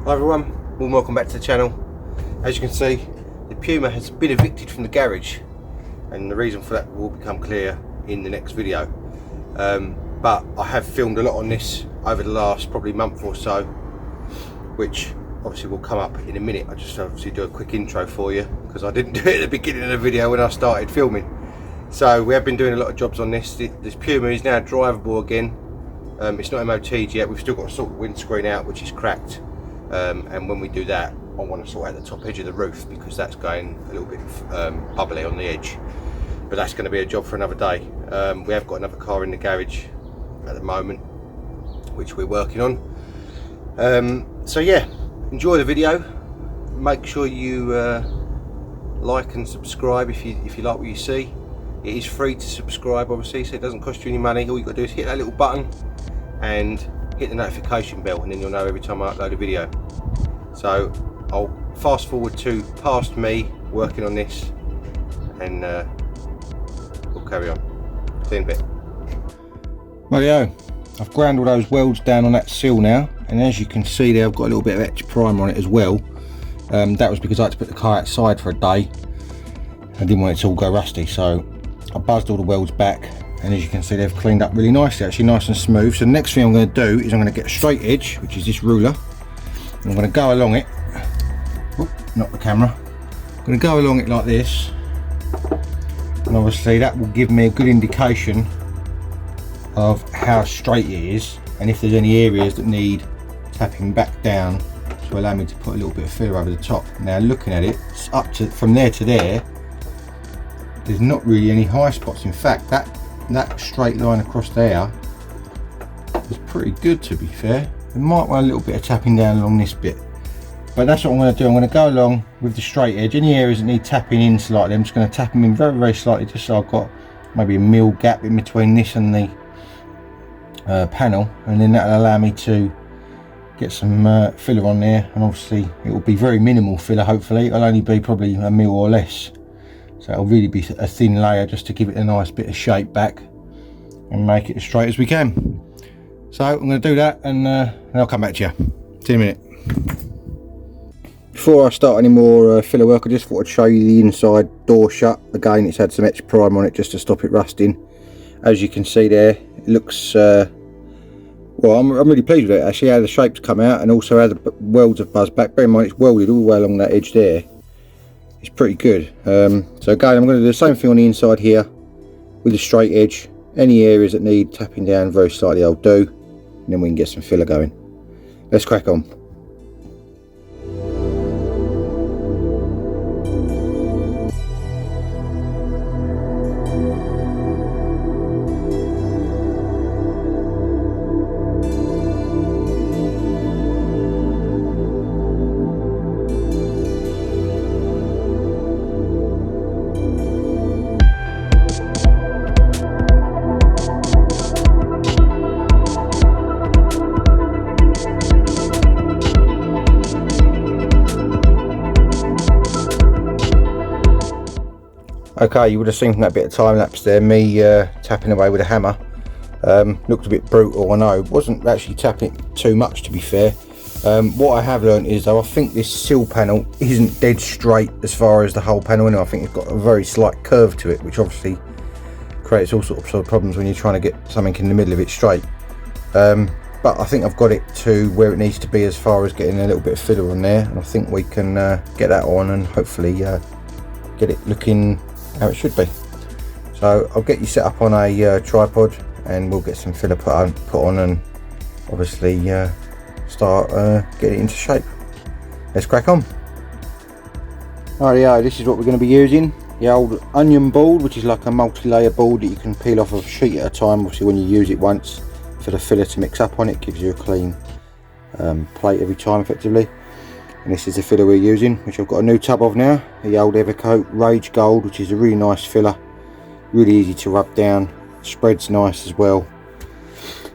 Hi everyone, warm welcome back to the channel. As you can see, the Puma has been evicted from the garage, and the reason for that will become clear in the next video. But I have filmed a lot on this over the last probably month or so, which obviously will come up in a minute. I just obviously do a quick intro for you because I didn't do it at the beginning of the video when I started filming. So we have been doing a lot of jobs on this. This Puma is now drivable again. It's not MOT'd yet. We've still got to sort the windscreen out, which is cracked. And when we do that, I want to sort out the top edge of the roof because that's going a little bit bubbly on the edge. But that's going to be a job for another day. We have got another car in the garage at the moment, which we're working on. So yeah, enjoy the video. Make sure you like and subscribe if you like what you see. It is free to subscribe, obviously, so it doesn't cost you any money. All you've got to do is hit that little button and hit the notification bell, and then you'll know every time I upload a video. So I'll fast forward to past me working on this, and we'll carry on. See you in a bit. Rightio, I've ground all those welds down on that sill now, and as you can see there, I've got a little bit of etch primer on it as well. That was because I had to put the car outside for a day. I didn't want it to all go rusty, so I buzzed all the welds back, and as you can see, they've cleaned up really nicely, actually nice and smooth. So the next thing I'm going to do is I'm going to get a straight edge, which is this ruler, and I'm going to go along it. Oop, not the camera. I'm going to go along it like this, and obviously that will give me a good indication of how straight it is, and if there's any areas that need tapping back down to allow me to put a little bit of filler over the top. Now looking at it, it's up to from there to there, there's not really any high spots. In fact, that straight line across there is pretty good, to be fair. I might want a little bit of tapping down along this bit, but that's what I'm going to do. I'm going to go along with the straight edge. Any areas that need tapping in slightly, I'm just going to tap them in very, very slightly, just so I've got maybe a mil gap in between this and the panel, and then that'll allow me to get some filler on there. And obviously it will be very minimal filler. Hopefully it'll only be probably a mil or less, so it'll really be a thin layer just to give it a nice bit of shape back and make it as straight as we can. So I'm going to do that, and I'll come back to you. See you in a minute. Before I start any more filler work, I just thought I'd show you the inside door shut. Again, it's had some etch primer on it just to stop it rusting. As you can see there, it looks well, I'm really pleased with it actually, how the shapes come out, and also how the welds have buzzed back. Bear in mind it's welded all the way along that edge there. It's pretty good. So again, I'm going to do the same thing on the inside here with the straight edge. Any areas that need tapping down very slightly I'll do, and then we can get some filler going. Let's crack on. Okay, you would have seen from that bit of time lapse there me tapping away with a hammer. Looked a bit brutal, I know. Wasn't actually tapping too much, to be fair. What I have learned is, though, I think this sill panel isn't dead straight as far as the whole panel, and I think it's got a very slight curve to it, which obviously creates all sorts of problems when you're trying to get something in the middle of it straight. But I think I've got it to where it needs to be as far as getting a little bit of filler on there, and I think we can get that on and hopefully get it looking how it should be. So I'll get you set up on a tripod, and we'll get some filler put on and obviously start getting it into shape. Let's crack on. Rightio, this is what we're going to be using. The old onion board, which is like a multi-layer board that you can peel off a sheet at a time. Obviously when you use it once for the filler to mix up on, it gives you a clean plate every time effectively. And this is the filler we're using, which I've got a new tub of now, the old Evercoat Rage Gold, which is a really nice filler, really easy to rub down, spreads nice as well.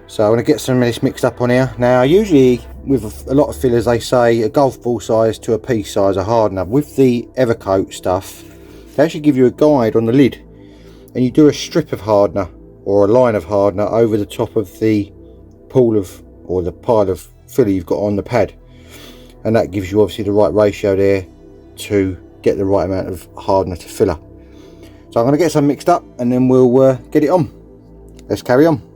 So I'm going to get some of this mixed up on here. Now usually with a lot of fillers they say a golf ball size to a pea size of hardener. With the Evercoat stuff, they actually give you a guide on the lid, and you do a strip of hardener or a line of hardener over the top of the pool of, or the pile of filler you've got on the pad. and that gives you obviously the right ratio there to get the right amount of hardener to filler. So I'm going to get some mixed up and then we'll get it on. Let's carry on.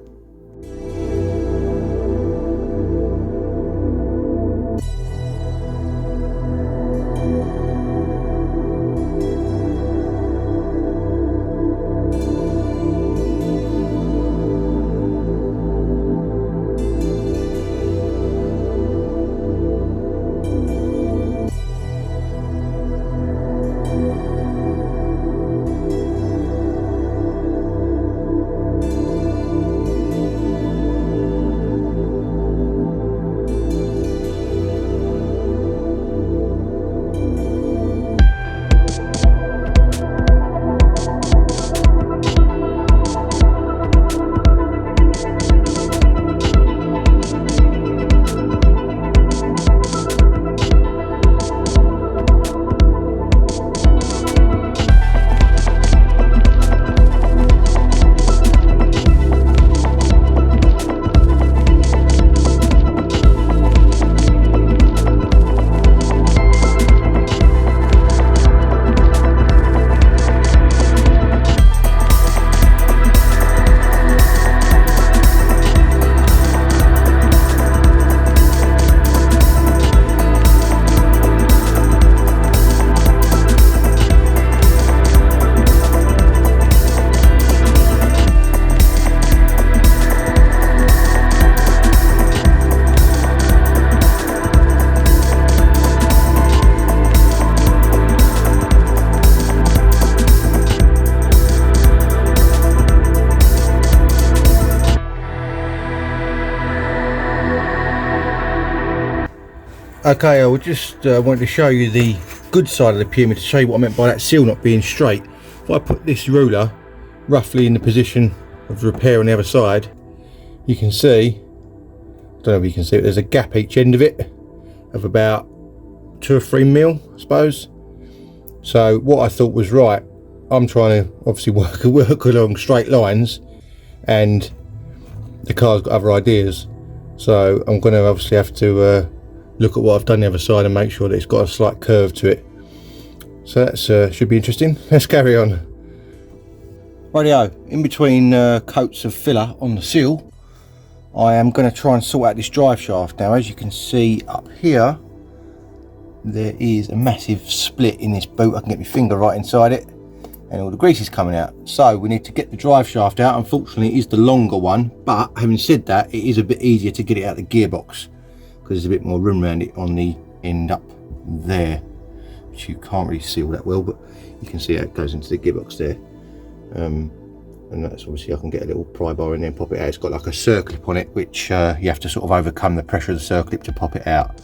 Okay, I just wanted to show you the good side of the Puma to show you what I meant by that seal not being straight. If I put this ruler roughly in the position of the repair on the other side, you can see, I don't know if you can see it, there's a gap each end of it of about 2 or 3 mil, I suppose. So what I thought was right, I'm trying to obviously work along straight lines, and the car's got other ideas, so I'm going to obviously have to look at what I've done the other side and make sure that it's got a slight curve to it. So that's should be interesting. Let's carry on. Rightio, in between coats of filler on the seal, I am going to try and sort out this drive shaft. Now, as you can see up here, there is a massive split in this boot. I can get my finger right inside it and all the grease is coming out. So we need to get the drive shaft out. Unfortunately, it is the longer one, but having said that, it is a bit easier to get it out of the gearbox because there's a bit more room around it on the end up there, which you can't really see all that well, but you can see how it goes into the gearbox there. And that's obviously, I can get a little pry bar in there and pop it out. It's got like a circlip on it, which you have to sort of overcome the pressure of the circlip to pop it out.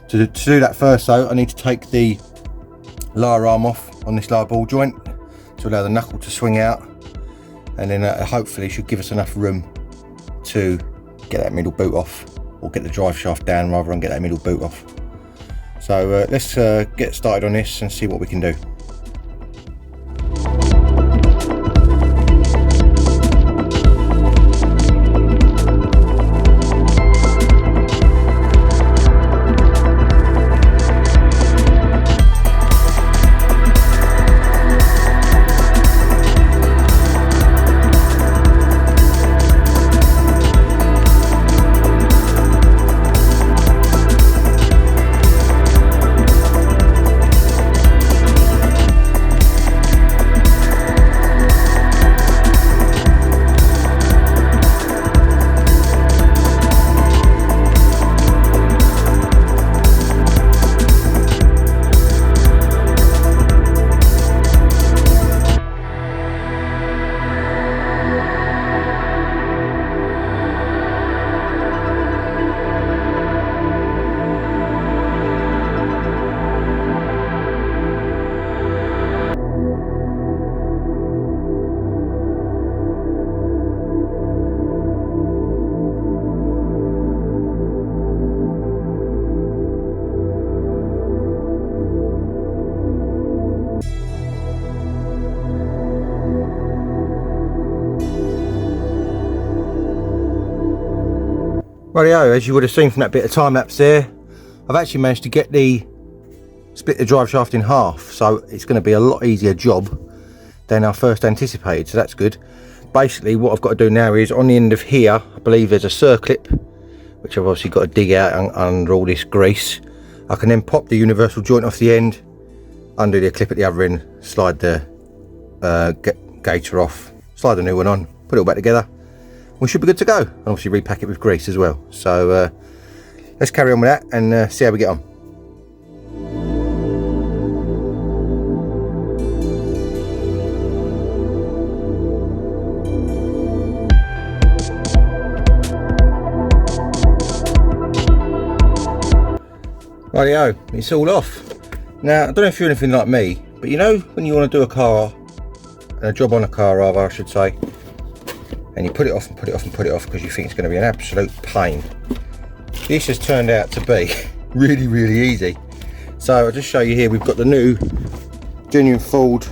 To do that first though, I need to take the lower arm off on this lower ball joint to allow the knuckle to swing out, and then hopefully should give us enough room to get that middle boot off, or get the drive shaft down rather, and get that middle boot off. So let's get started on this and see what we can do. Rightio, as you would have seen from that bit of time lapse there, I've actually managed to get split the drive shaft in half, so it's going to be a lot easier job than I first anticipated, so that's good. Basically what I've got to do now is, on the end of here, I believe there's a circlip, which I've obviously got to dig out under all this grease. I can then pop the universal joint off the end, undo the clip at the other end, slide the gaiter off, slide the new one on, put it all back together. We should be good to go, and obviously repack it with grease as well. So let's carry on with that and see how we get on. Rightio, it's all off. Now, I don't know if you're anything like me, but you know when you want to do a job on a car rather, I should say, and you put it off and put it off and put it off because you think it's going to be an absolute pain. This has turned out to be really, really easy. So I'll just show you here, we've got the new genuine Ford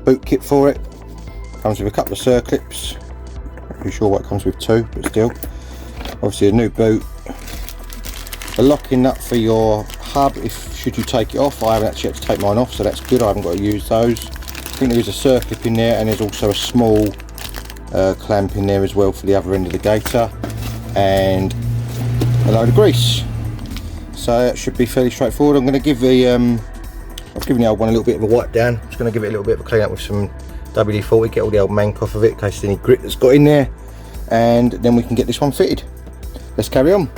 boot kit for it. Comes with a couple of circlips. Not too sure what it comes with, 2, but still. Obviously a new boot. A locking nut for your hub should you take it off. I haven't actually had to take mine off, so that's good. I haven't got to use those. I think there is a circlip in there, and there's also a small clamp in there as well for the other end of the gaiter, and a load of grease. So that should be fairly straightforward. I'm going to give I've given the old one a little bit of a wipe down. I'm just going to give it a little bit of a clean up with some WD-40, get all the old mank off of it in case there's any grit that's got in there, and then we can get this one fitted. Let's carry on.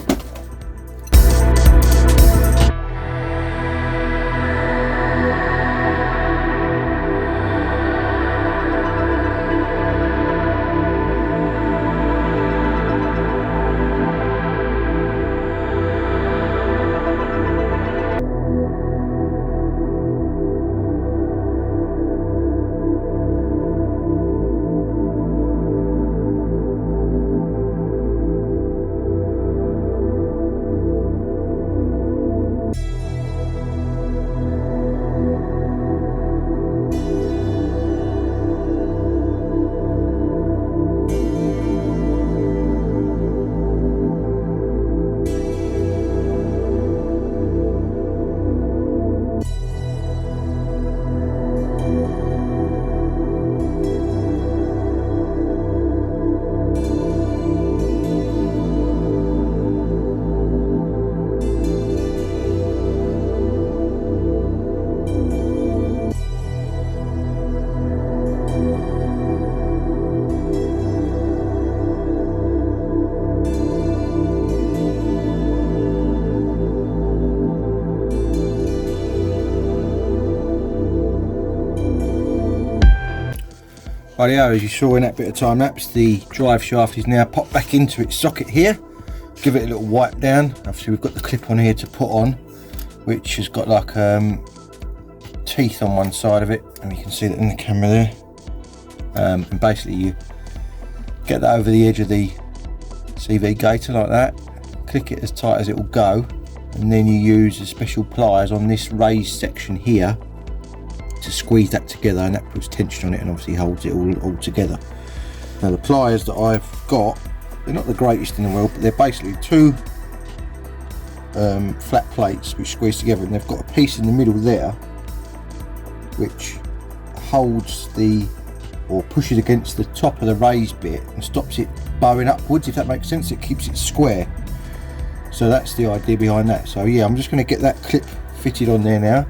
Rightio, as you saw in that bit of time lapse, the drive shaft is now popped back into its socket here. Give it a little wipe down. Obviously we've got the clip on here to put on, which has got like teeth on one side of it, and you can see that in the camera there. And basically you get that over the edge of the CV gaiter like that, click it as tight as it will go, and then you use the special pliers on this raised section here to squeeze that together, and that puts tension on it and obviously holds it all together. Now the pliers that I've got, they're not the greatest in the world, but they're basically 2 flat plates which squeeze together, and they've got a piece in the middle there which holds or pushes against the top of the raised bit and stops it bowing upwards, if that makes sense. It keeps it square. So that's the idea behind that. So yeah, I'm just going to get that clip fitted on there now,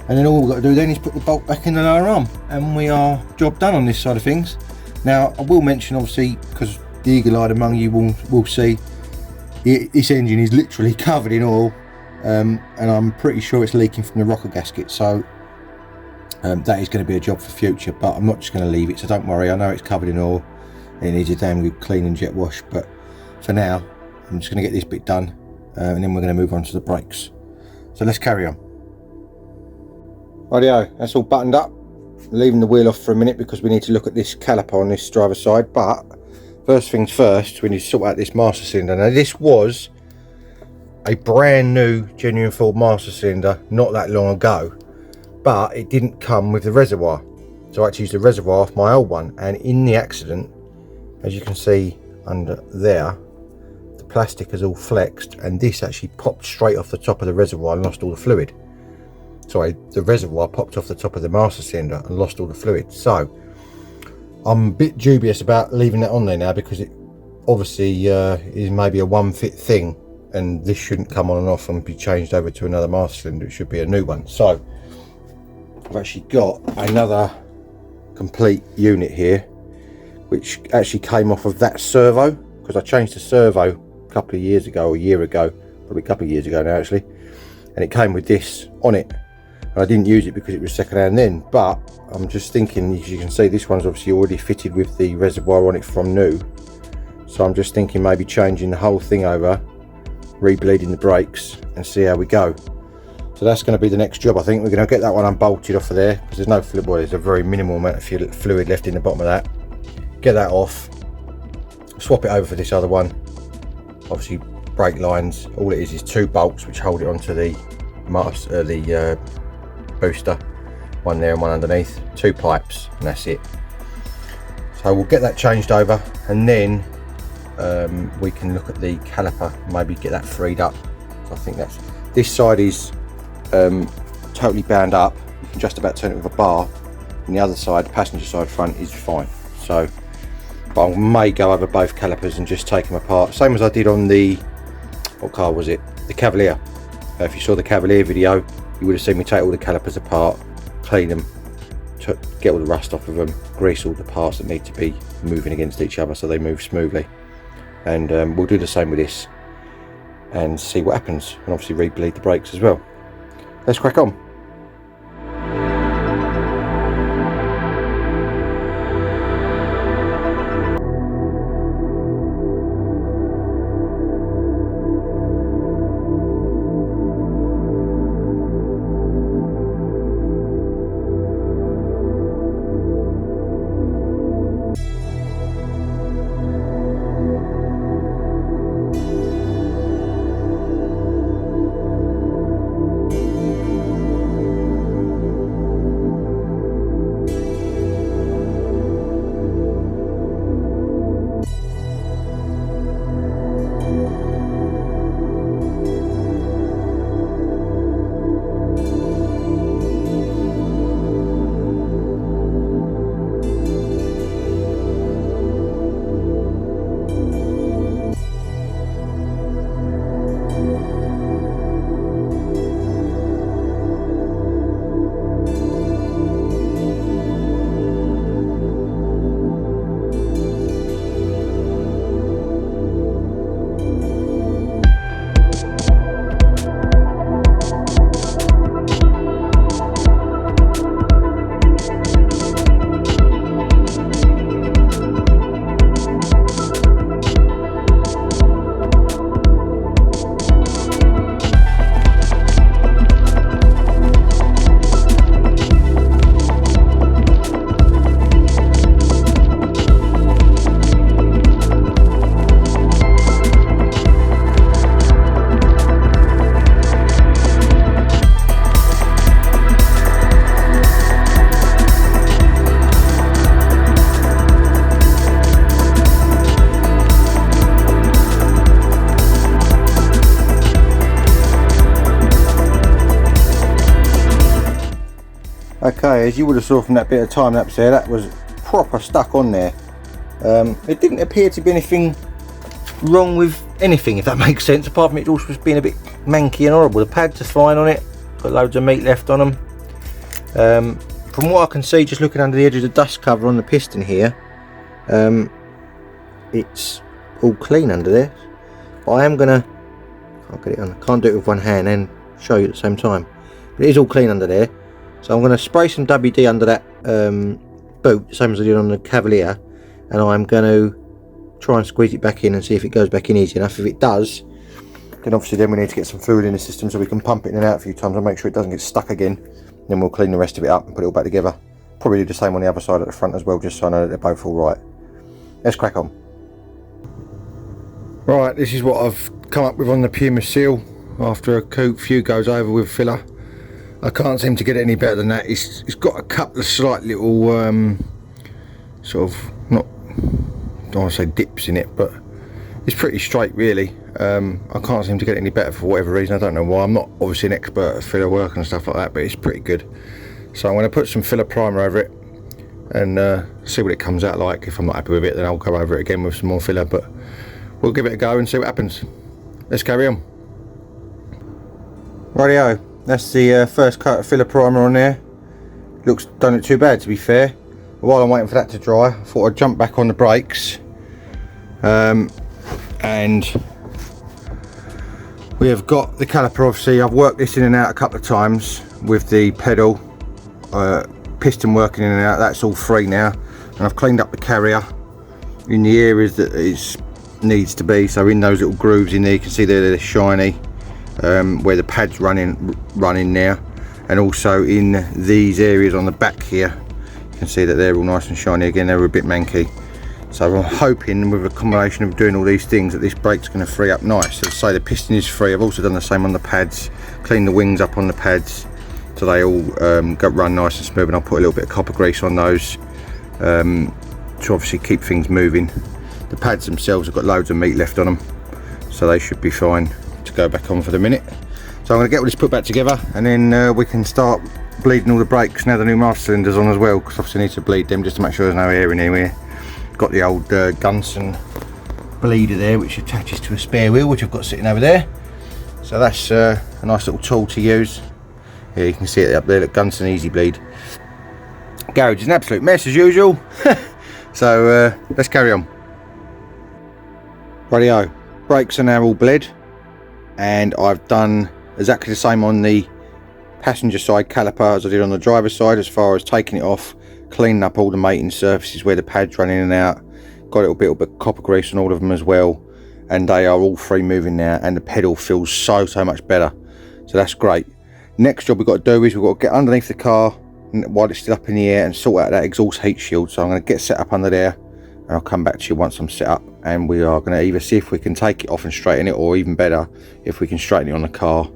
and then all we've got to do then is put the bolt back in the lower arm, and we are job done on this side of things. Now I will mention, obviously, because the eagle-eyed among you will see, this engine is literally covered in oil, and I'm pretty sure it's leaking from the rocker gasket, so that is going to be a job for future, but I'm not just going to leave it, so don't worry. I know it's covered in oil and it needs a damn good clean and jet wash, but for now I'm just going to get this bit done, and then we're going to move on to the brakes. So let's carry on. Rightio, that's all buttoned up. Leaving the wheel off for a minute because we need to look at this caliper on this driver's side, but first things first, we need to sort out this master cylinder. Now this was a brand new genuine Ford master cylinder not that long ago, but it didn't come with the reservoir, so I had to use the reservoir off my old one, and in the accident, as you can see under there, the plastic has all flexed, and this actually popped straight off the top of the reservoir and lost all the fluid. Sorry, the reservoir popped off the top of the master cylinder and lost all the fluid. So I'm a bit dubious about leaving that on there now, because it obviously is maybe a one fit thing, and this shouldn't come on and off and be changed over to another master cylinder. It should be a new one. So I've actually got another complete unit here, which actually came off of that servo, because I changed the servo a couple of years ago, or a year ago, probably a couple of years ago now actually, and it came with this on it. And I didn't use it because it was second hand then, but I'm just thinking, as you can see, this one's obviously already fitted with the reservoir on it from new, so I'm just thinking maybe changing the whole thing over, re-bleeding the brakes, and see how we go. So that's going to be the next job. I think we're going to get that one unbolted off of there, because there's no fluid. Well, there's a very minimal amount of fluid left in the bottom of that. Get that off, swap it over for this other one. Obviously brake lines, all it is 2 bolts which hold it onto the booster, one there and one underneath, 2 pipes, and that's it. So we'll get that changed over, and then we can look at the caliper, maybe get that freed up. So I think that's, this side is totally bound up, you can just about turn it with a bar, and the other side, the passenger side front, is fine. So but I may go over both calipers and just take them apart, same as I did on the, what car was it, the Cavalier. If you saw the Cavalier video, you would have seen me take all the calipers apart, clean them, get all the rust off of them, grease all the parts that need to be moving against each other so they move smoothly. And we'll do the same with this and see what happens, and obviously re-bleed the brakes as well. Let's crack on. Okay, as you would have saw from that bit of time lapse there, that was proper stuck on there. It didn't appear to be anything wrong with anything, if that makes sense, apart from it also was being a bit manky and horrible. The pads are fine on it, got loads of meat left on them. From what I can see, just looking under the edge of the dust cover on the piston here, it's all clean under there. But I am gonna, can't get it on, can't do it with one hand and show you at the same time, but it is all clean under there. So I'm going to spray some WD under that boot, same as I did on the Cavalier, and I'm going to try and squeeze it back in and see if it goes back in easy enough. If it does, then obviously then we need to get some fluid in the system so we can pump it in and out a few times and make sure it doesn't get stuck again. Then we'll clean the rest of it up and put it all back together. Probably do the same on the other side at the front as well, just so I know that they're both all right. Let's crack on. Right, this is what I've come up with on the Puma seal after a few goes over with filler. I can't seem to get it any better than that. It's got a couple of slight little sort of, not, I don't want to say dips in it, but it's pretty straight really. I can't seem to get it any better for whatever reason. I don't know why. I'm not obviously an expert at filler work and stuff like that, but it's pretty good. So I'm going to put some filler primer over it and see what it comes out like. If I'm not happy with it, then I'll go over it again with some more filler, but we'll give it a go and see what happens. Let's carry on. Rightio, that's the first coat of filler primer on there. Don't look too bad, to be fair. While I'm waiting for that to dry, I thought I'd jump back on the brakes. And we have got the caliper. Obviously I've worked this in and out a couple of times with the pedal, piston working in and out. That's all free now, and I've cleaned up the carrier in the areas that it needs to be. So in those little grooves in there, you can see they're shiny, where the pad's running now, and also in these areas on the back here, you can see that they're all nice and shiny again. They were a bit manky. So I'm hoping with a combination of doing all these things that this brake's going to free up nice. As I say, the piston is free. I've also done the same on the pads, cleaned the wings up on the pads so they all run nice and smooth, and I'll put a little bit of copper grease on those to obviously keep things moving. The pads themselves have got loads of meat left on them, so they should be fine to go back on for the minute. So I'm going to get all this put back together, and then we can start bleeding all the brakes. Now the new master cylinder's on as well, because obviously I need to bleed them just to make sure there's no air in here. Got the old Gunson bleeder there, which attaches to a spare wheel, which I've got sitting over there. So that's a nice little tool to use. Here you can see it up there, look, Gunson Easy Bleed. Garage is an absolute mess as usual. So let's carry on. Rightio, brakes are now all bled, and I've done exactly the same on the passenger side caliper as I did on the driver's side, as far as taking it off, cleaning up all the mating surfaces where the pads run in and out. Got a little bit of copper grease on all of them as well, and they are all free moving now, and the pedal feels so much better. So that's great. Next job we've got to do is we've got to get underneath the car while it's still up in the air and sort out that exhaust heat shield. So I'm going to get set up under there, and I'll come back to you once I'm set up, and we are going to either see if we can take it off and straighten it, or even better, if we can straighten it on the car.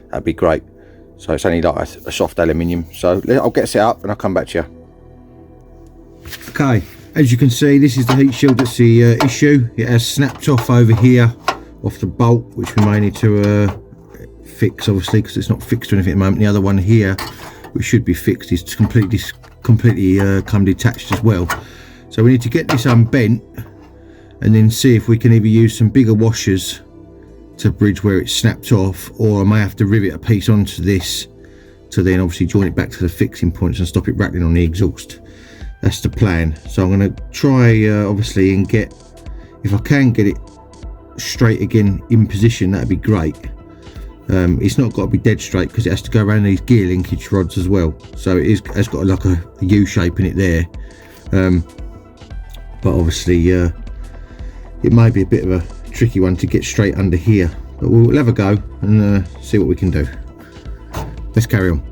That'd be great. So it's only like a soft aluminium, so I'll get set up and I'll come back to you. Okay, as you can see, this is the heat shield that's the issue. It has snapped off over here off the bolt, which we may need to fix, obviously, because it's not fixed or anything at the moment. The other one here, which should be fixed, is completely come detached as well. So we need to get this unbent and then see if we can either use some bigger washers to bridge where it's snapped off, or I may have to rivet a piece onto this to then obviously join it back to the fixing points and stop it rattling on the exhaust. That's the plan. So I'm going to try obviously and get, if I can get it straight again in position, that'd be great. It's not got to be dead straight because it has to go around these gear linkage rods as well, so it's got like a U shape in it there, but obviously it may be a bit of a tricky one to get straight under here, but we'll have a go and see what we can do. Let's carry on.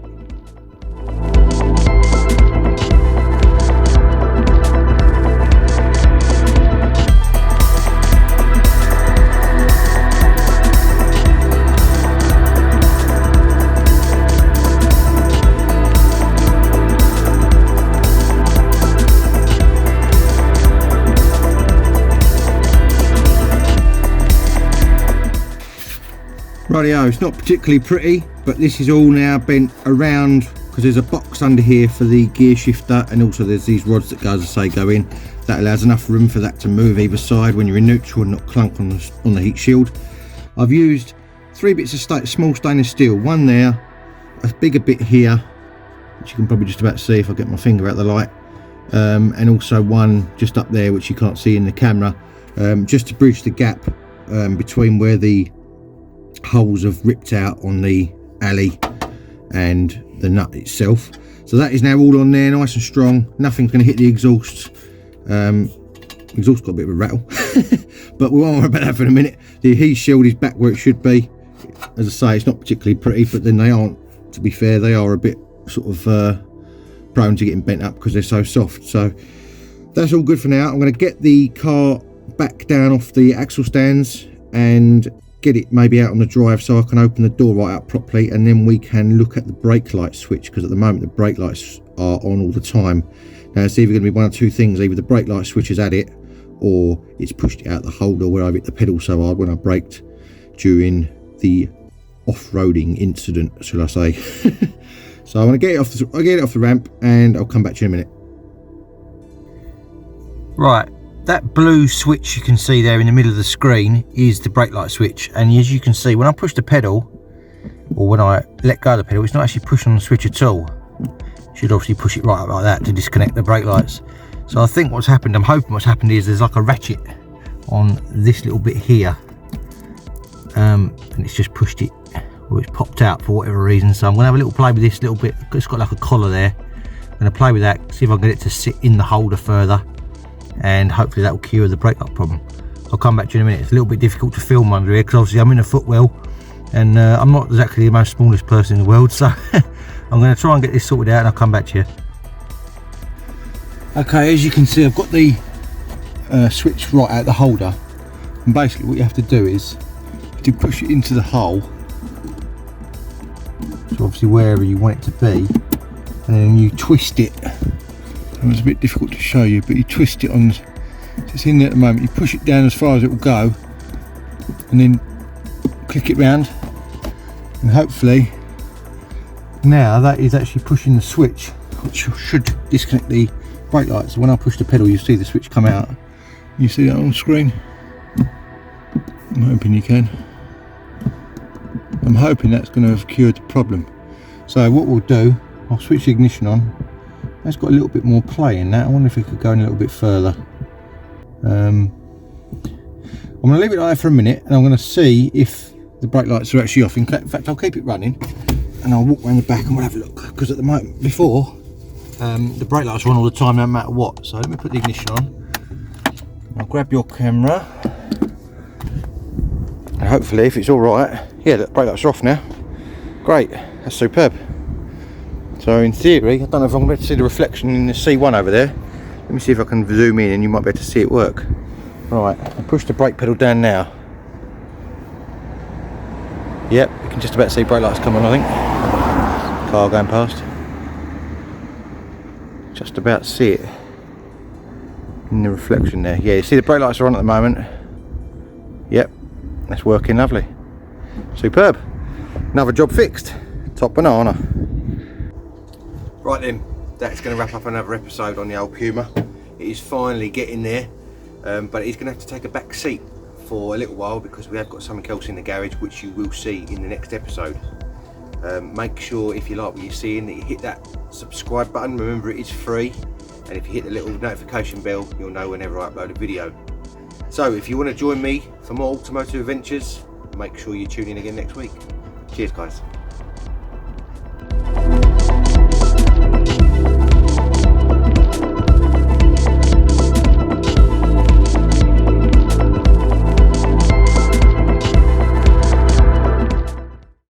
Rightio, it's not particularly pretty, but this is all now bent around because there's a box under here for the gear shifter, and also there's these rods that, as I say, go in. That allows enough room for that to move either side when you're in neutral and not clunk on the heat shield. I've used 3 bits of small stainless steel, one there, a bigger bit here, which you can probably just about see if I get my finger out the light, and also one just up there which you can't see in the camera, just to bridge the gap between where the holes have ripped out on the alley and the nut itself. So that is now all on there, nice and strong. Nothing's going to hit the exhaust. Exhaust got a bit of a rattle, but we won't worry about that for a minute. The heat shield is back where it should be. As I say, it's not particularly pretty, but then they aren't, to be fair, they are a bit sort of prone to getting bent up because they're so soft. So that's all good for now. I'm going to get the car back down off the axle stands and get it maybe out on the drive so I can open the door right up properly, and then we can look at the brake light switch, because at the moment the brake lights are on all the time. Now it's either going to be one of two things: either the brake light switch has had it, or it's pushed it out the holder where I hit the pedal so hard when I braked. during the off-roading incident, shall I say. So I'm going to get it off the ramp, and I'll come back to you in a minute. Right, that blue switch you can see there in the middle of the screen is the brake light switch, and as you can see, when I push the pedal, or when I let go of the pedal, it's not actually pushing on the switch at all. Should obviously push it right up like that to disconnect the brake lights. So I think what's happened, I'm hoping what's happened is there's like a ratchet on this little bit here, and it's just pushed it, or it's popped out for whatever reason. So I'm going to have a little play with this little bit. It's got like a collar there. I'm going to play with that, see if I can get it to sit in the holder further, and hopefully that will cure the brake light problem. I'll come back to you in a minute. It's a little bit difficult to film under here because obviously I'm in a footwell, and I'm not exactly the most smallest person in the world, so I'm going to try and get this sorted out, and I'll come back to you. Okay, as you can see, I've got the switch right out the holder, and basically what you have to do is to push it into the hole, so obviously wherever you want it to be, and then you twist it. It was a bit difficult to show you, but you twist it on, it's in there at the moment, you push it down as far as it will go, and then click it round, and hopefully now that is actually pushing the switch, which should disconnect the brake lights. So when I push the pedal, you see the switch come out. You see that on screen? I'm hoping you can. I'm hoping that's going to have cured the problem. So what we'll do, I'll switch the ignition on. That's got a little bit more play in that. I wonder if it could go in a little bit further. I'm going to leave it like that for a minute, and I'm going to see if the brake lights are actually off. In fact, I'll keep it running, and I'll walk around the back and we'll have a look. Because at the moment, before, the brake lights are on all the time, no matter what. So let me put the ignition on. I'll grab your camera, and hopefully, if it's all right, yeah, the brake lights are off now. Great, that's superb. So in theory, I don't know if I'm going to see the reflection in the C1 over there. Let me see if I can zoom in, and you might be able to see it work. Right, I'll push the brake pedal down now. Yep, you can just about see brake lights come on, I think. Car going past. Just about see it in the reflection there. Yeah, you see the brake lights are on at the moment. Yep, that's working lovely. Superb. Another job fixed. Top banana. Right then, that's going to wrap up another episode on the old Puma. It is finally getting there, but it is going to have to take a back seat for a little while because we have got something else in the garage which you will see in the next episode. Make sure, if you like what you're seeing, that you hit that subscribe button. Remember, it is free, and if you hit the little notification bell, you'll know whenever I upload a video. So if you want to join me for more automotive adventures, make sure you tune in again next week. Cheers guys.